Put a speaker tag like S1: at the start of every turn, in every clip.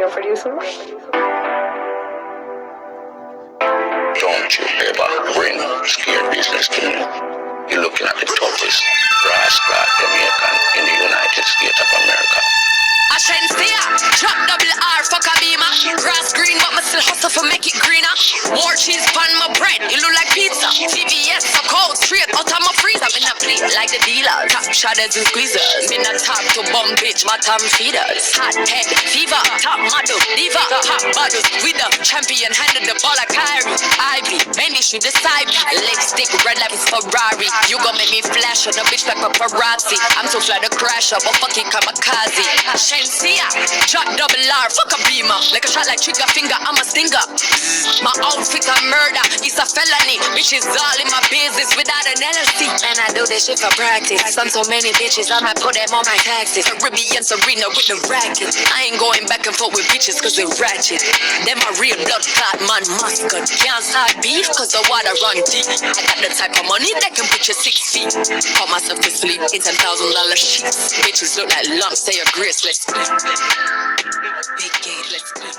S1: producer.
S2: Don't you ever bring scared business to me. You're looking at the toughest rascal Jamaican in the United States of America.
S3: I shouldn't see ya. Drop double R, fuck a beamer. Grass green, but me still hustle for make it greener. More cheese pan my bread, it look like pizza. TVS for cold, straight out of my freezer. Me not play like the dealer. Top shadows and squeezers. Me not talk to bum bitch, bottom feeders. Hot head, fever, top model, diva. Hot bottles with the champion, handed the ball like Kyrie. Ivy, Wendy should decide. Lipstick, red like it's Ferrari. You gon' make me flash on a bitch like paparazzi. I'm too fly to crash up, a fucking kamikaze. Shensia, drop double R, fuck a beamer. Like a shot like trigger finger, I'm a stinger. My outfit a murder, it's a felony. Bitches all in my business without an LLC. And I do this shit for practice. Son so many bitches, I might put them on my taxes. Caribbean Serena with the racket. I ain't going back and forth with bitches cause they ratchet. Them a real blood clot man mascot. Can't start beef cause the water run deep. I got the type of money that can put you 6 feet. Call myself to sleep in $10,000 sheets. Bitches look like lumps, say a grace, let's eat. Big gate, let's eat.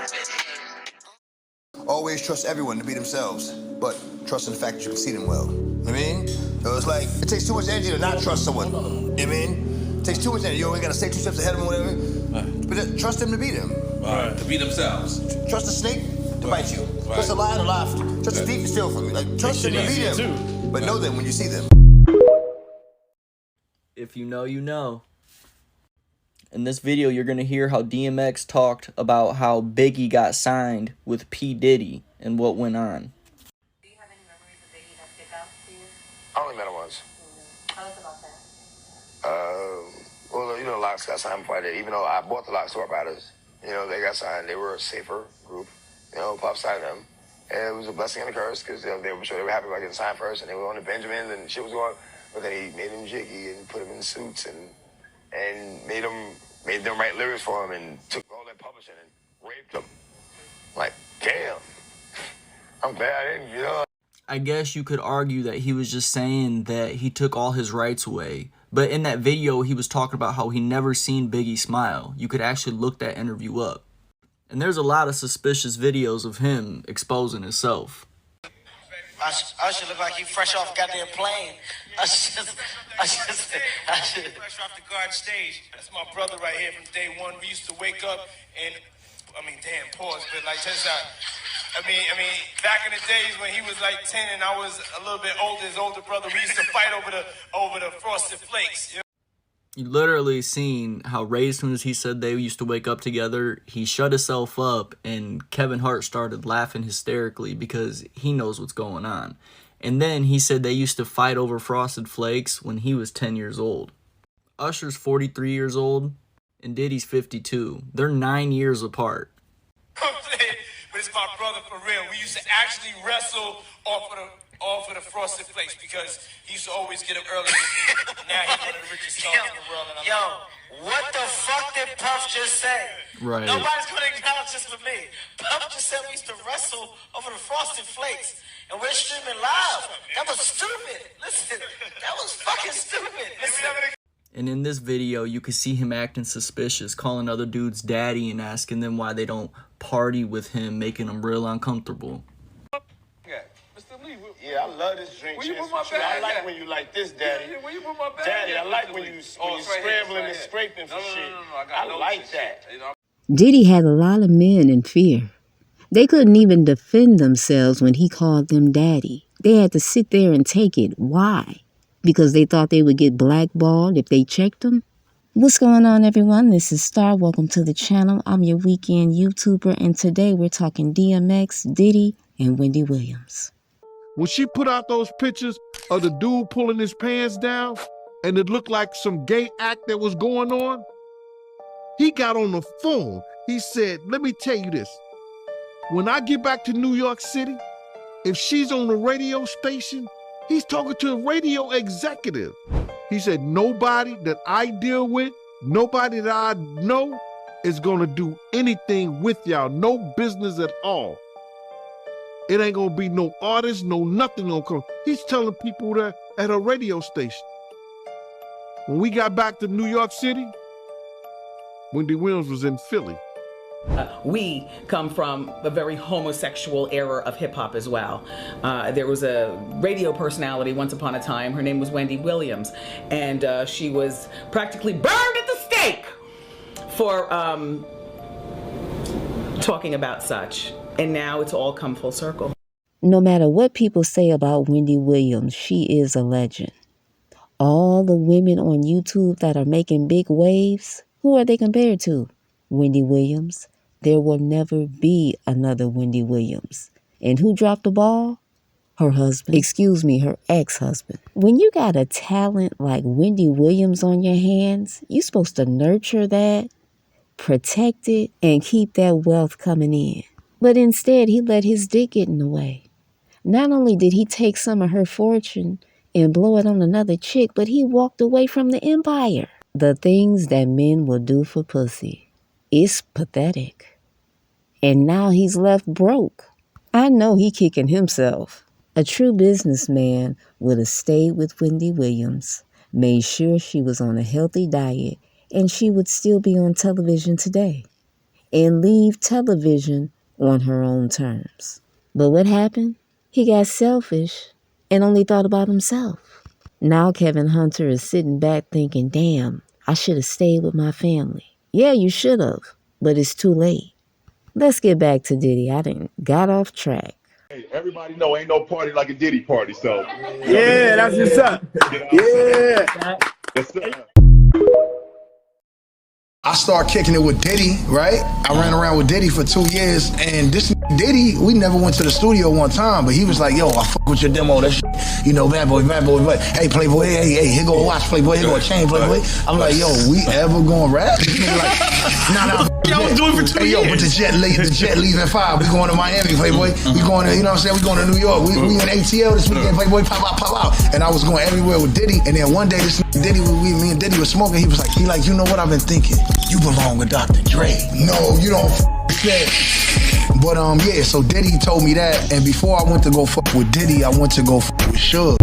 S4: Always trust everyone to be themselves, but trust in the fact that you can see them well. You know what I mean? So it's like, it takes too much energy to not trust someone. You know what I mean? It takes too much energy. You always gotta stay 2 steps ahead of them or whatever. Right. But trust them to be them.
S5: Right. To be themselves.
S4: Trust the snake to bite you. Right. Trust the lion to lie. Trust the thief to steal from you. Like, trust them to be them. Too. But know them when you see them.
S6: If you know, you know. In this video, you're going to hear how DMX talked about how Biggie got signed with P. Diddy and what went on.
S1: Do you have any memories of Biggie that stick out to you?
S7: I only met him once.
S1: Tell us about that.
S7: Well, you know, Locks got signed before I did. Even though I bought the Locks to our batters, you know, they got signed. They were a safer group. You know, Pop signed them. And it was a blessing and a curse because they were sure they were happy about getting signed first. And they were on the Benjamins and shit was going. But then he made them jiggy and put them in suits and made them write lyrics for him and took all that publishing and raped them. Like, damn. I'm glad I didn't, you know.
S6: I guess you could argue that he was just saying that he took all his rights away. But in that video, he was talking about how he never seen Biggie smile. You could actually look that interview up. And there's a lot of suspicious videos of him exposing himself.
S8: I should look like he fresh off goddamn plane. I should
S9: Fresh off the garden stage. That's my brother right here from day one. We used to wake up and, damn, pause, but like, check this out. Back in the days when he was like 10 and I was a little bit older, his older brother, we used to fight over the Frosted Flakes. You know?
S6: You literally seen how right as soon as he said they used to wake up together, he shut himself up and Kevin Hart started laughing hysterically because he knows what's going on. And then he said they used to fight over Frosted Flakes when he was 10 years old. Usher's 43 years old and Diddy's 52. They're 9 years apart.
S9: But it's my brother for real. We used to actually wrestle off of the Frosted Flakes because he used to always get up early. Now he's one of the richest stars in the world.
S8: What the fuck did Puff just say?
S6: Right.
S8: Nobody's going to acknowledge this for me. Puff just said we used to wrestle over the Frosted Flakes. And we're streaming live. That was stupid. Listen, that was fucking stupid. Listen.
S6: And in this video, you can see him acting suspicious, calling other dudes daddy and asking them why they don't party with him, making them real uncomfortable.
S7: Yeah, I love this drink. I like when you like this, Daddy.
S9: Yeah, when you put my bag
S7: Daddy, I like when you scrambling and scraping for shit. I like that.
S10: Diddy had a lot of men in fear. They couldn't even defend themselves when he called them daddy. They had to sit there and take it. Why? Because they thought they would get blackballed if they checked them? What's going on, everyone? This is Star. Welcome to the channel. I'm your weekend YouTuber, and today we're talking DMX, Diddy, and Wendy Williams.
S11: When she put out those pictures of the dude pulling his pants down and it looked like some gay act that was going on, he got on the phone. He said, let me tell you this. When I get back to New York City, if she's on the radio station, he's talking to a radio executive. He said, nobody that I deal with, nobody that I know is gonna do anything with y'all, no business at all. It ain't gonna be no artist, no nothing gonna come. He's telling people that at a radio station. When we got back to New York City, Wendy Williams was in Philly.
S5: We come from a very homosexual era of hip hop as well. There was a radio personality once upon a time. Her name was Wendy Williams, and she was practically burned at the stake for talking about such. And now it's all come full circle.
S10: No matter what people say about Wendy Williams, she is a legend. All the women on YouTube that are making big waves, who are they compared to? Wendy Williams. There will never be another Wendy Williams. And who dropped the ball? Her husband. Excuse me, her ex-husband. When you got a talent like Wendy Williams on your hands, you're supposed to nurture that, protect it, and keep that wealth coming in. But instead, he let his dick get in the way. Not only did he take some of her fortune and blow it on another chick, but he walked away from the empire. The things that men will do for pussy. It's pathetic. And now he's left broke. I know he kicking himself. A true businessman would have stayed with Wendy Williams, made sure she was on a healthy diet, and she would still be on television today. And leave television on her own terms. But what happened? He got selfish and only thought about himself. Now Kevin Hunter is sitting back thinking, damn, I should have stayed with my family. Yeah, you should have, but it's too late. Let's get back to Diddy. I done got off track.
S12: Hey, everybody know ain't no party like a Diddy party, so.
S13: Yeah, that's what's up. Yeah.
S12: Yes, sir.
S4: I started kicking it with Diddy, right? I ran around with Diddy for 2 years, and this Diddy, we never went to the studio one time, but he was like, yo, I fuck with your demo, that shit. You know, bad boy, but hey, Playboy, hey, here go a watch, Playboy, here go a chain, Playboy. I'm like, yo, we ever gonna rap? This nigga like, nah.
S13: I was doing it for 2 years.
S4: Yo, but the jet leaving 5. We going to Miami, Playboy. We going to, you know what I'm saying? We going to New York. We in ATL this weekend, Playboy, pop out. And I was going everywhere with Diddy, and then one day this Diddy, me and Diddy was smoking. He was like, you know what I've been thinking? You belong with Dr. Dre. No, you don't say. But yeah, so Diddy told me that, and before I went to go fuck with Diddy, I went to go fuck with Suge.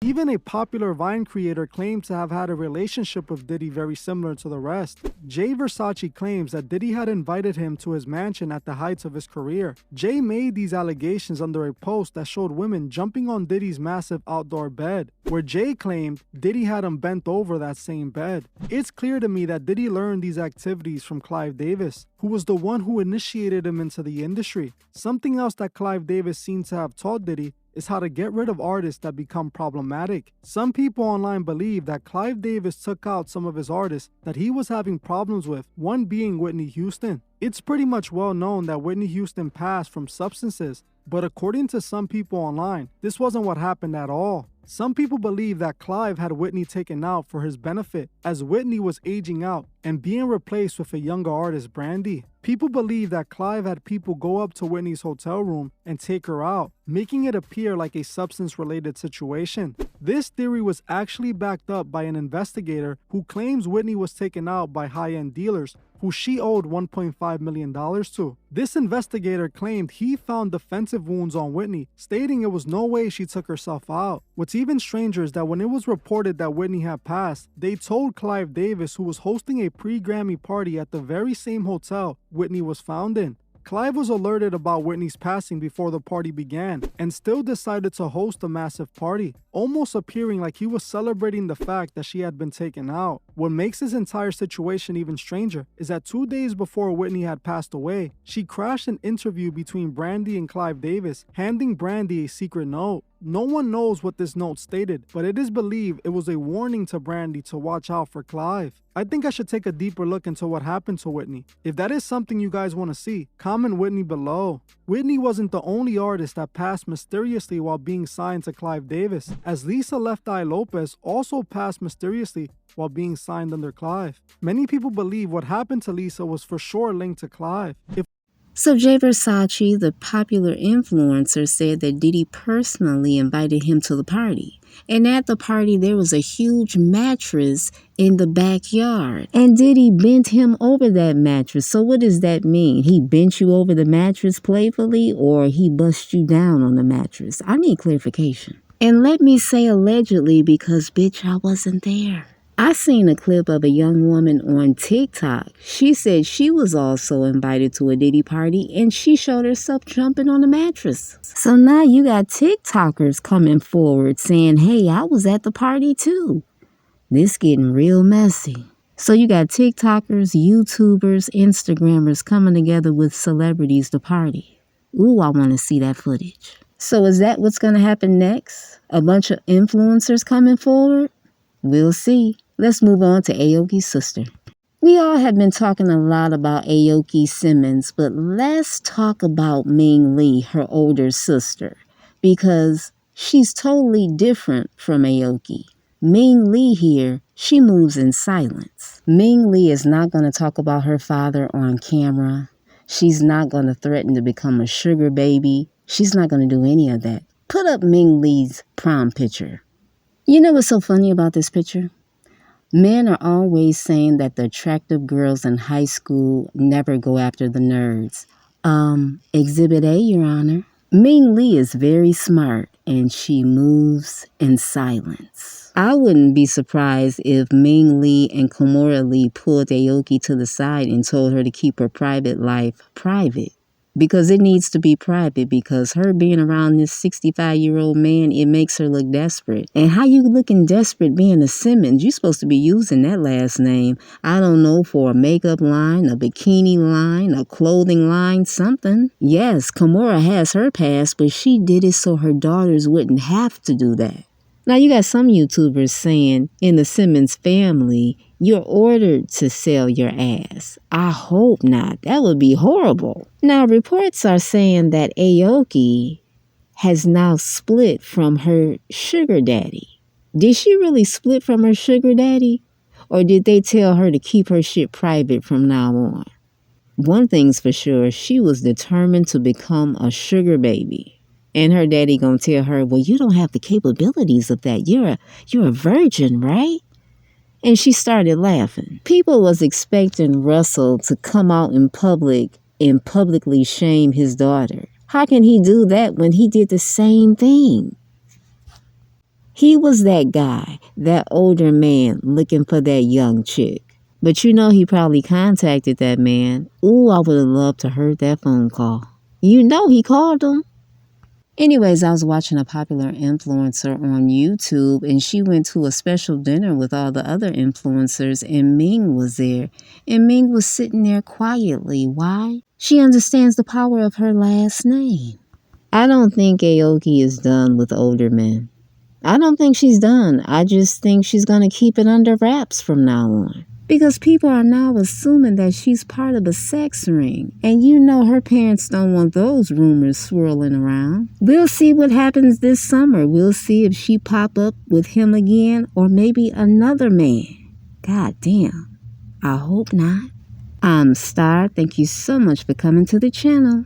S14: Even a popular Vine creator claims to have had a relationship with Diddy very similar to the rest. Jay Versace claims that Diddy had invited him to his mansion at the heights of his career. Jay made these allegations under a post that showed women jumping on Diddy's massive outdoor bed, where Jay claimed Diddy had him bent over that same bed. It's clear to me that Diddy learned these activities from Clive Davis, who was the one who initiated him into the industry. Something else that Clive Davis seems to have taught Diddy is how to get rid of artists that become problematic. Some people online believe that Clive Davis took out some of his artists that he was having problems with, one being Whitney Houston. It's pretty much well known that Whitney Houston passed from substances, but according to some people online, this wasn't what happened at all. Some people believe that Clive had Whitney taken out for his benefit, as Whitney was aging out and being replaced with a younger artist, Brandy. People believe that Clive had people go up to Whitney's hotel room and take her out, making it appear like a substance-related situation. This theory was actually backed up by an investigator who claims Whitney was taken out by high-end dealers who she owed $1.5 million to. This investigator claimed he found defensive wounds on Whitney, stating it was no way she took herself out. What's even stranger is that when it was reported that Whitney had passed, they told Clive Davis, who was hosting a pre-Grammy party at the very same hotel Whitney was found in. Clive was alerted about Whitney's passing before the party began and still decided to host a massive party, almost appearing like he was celebrating the fact that she had been taken out. What makes this entire situation even stranger is that 2 days before Whitney had passed away, she crashed an interview between Brandy and Clive Davis, handing Brandy a secret note. No one knows what this note stated, but it is believed it was a warning to Brandy to watch out for Clive. I think I should take a deeper look into what happened to Whitney. If that is something you guys want to see, comment Whitney below. Whitney wasn't the only artist that passed mysteriously while being signed to Clive Davis, as Lisa Left Eye Lopez also passed mysteriously while being signed under Clive. Many people believe what happened to Lisa was for sure linked to Clive.
S10: So Jay Versace, the popular influencer, said that Diddy personally invited him to the party. And at the party, there was a huge mattress in the backyard. And Diddy bent him over that mattress. So what does that mean? He bent you over the mattress playfully, or he bust you down on the mattress? I need clarification. And let me say allegedly, because bitch, I wasn't there. I seen a clip of a young woman on TikTok. She said she was also invited to a Diddy party and she showed herself jumping on a mattress. So now you got TikTokers coming forward saying, hey, I was at the party too. This getting real messy. So you got TikTokers, YouTubers, Instagrammers coming together with celebrities to party. Ooh, I want to see that footage. So is that what's going to happen next? A bunch of influencers coming forward? We'll see. Let's move on to Aoki's sister. We all have been talking a lot about Aoki Simmons, but let's talk about Ming Lee, her older sister, because she's totally different from Aoki. Ming Lee here, she moves in silence. Ming Lee is not going to talk about her father on camera. She's not going to threaten to become a sugar baby. She's not going to do any of that. Put up Ming Lee's prom picture. You know what's so funny about this picture? Men are always saying that the attractive girls in high school never go after the nerds. Exhibit A, Your Honor. Ming Lee is very smart and she moves in silence. I wouldn't be surprised if Ming Lee and Kimora Lee pulled Aoki to the side and told her to keep her private life private. Because it needs to be private, because her being around this 65-year-old man, it makes her look desperate. And how you looking desperate being a Simmons? You're supposed to be using that last name, I don't know, for a makeup line, a bikini line, a clothing line, something. Yes, Kimora has her past, but she did it so her daughters wouldn't have to do that. Now, you got some YouTubers saying in the Simmons family, you're ordered to sell your ass. I hope not. That would be horrible. Now, reports are saying that Aoki has now split from her sugar daddy. Did she really split from her sugar daddy? Or did they tell her to keep her shit private from now on? One thing's for sure, she was determined to become a sugar baby. And her daddy gonna tell her, well, you don't have the capabilities of that. You're a virgin, right? And she started laughing. People was expecting Russell to come out in public and publicly shame his daughter. How can he do that when he did the same thing? He was that guy, that older man looking for that young chick. But you know he probably contacted that man. Ooh, I would have loved to heard that phone call. You know he called him. Anyways, I was watching a popular influencer on YouTube and she went to a special dinner with all the other influencers and Ming was there. And Ming was sitting there quietly. Why? She understands the power of her last name. I don't think Aoki is done with older men. I don't think she's done. I just think she's going to keep it under wraps from now on. Because people are now assuming that she's part of a sex ring. And you know her parents don't want those rumors swirling around. We'll see what happens this summer. We'll see if she pop up with him again or maybe another man. God damn. I hope not. I'm Star. Thank you so much for coming to the channel.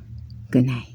S10: Good night.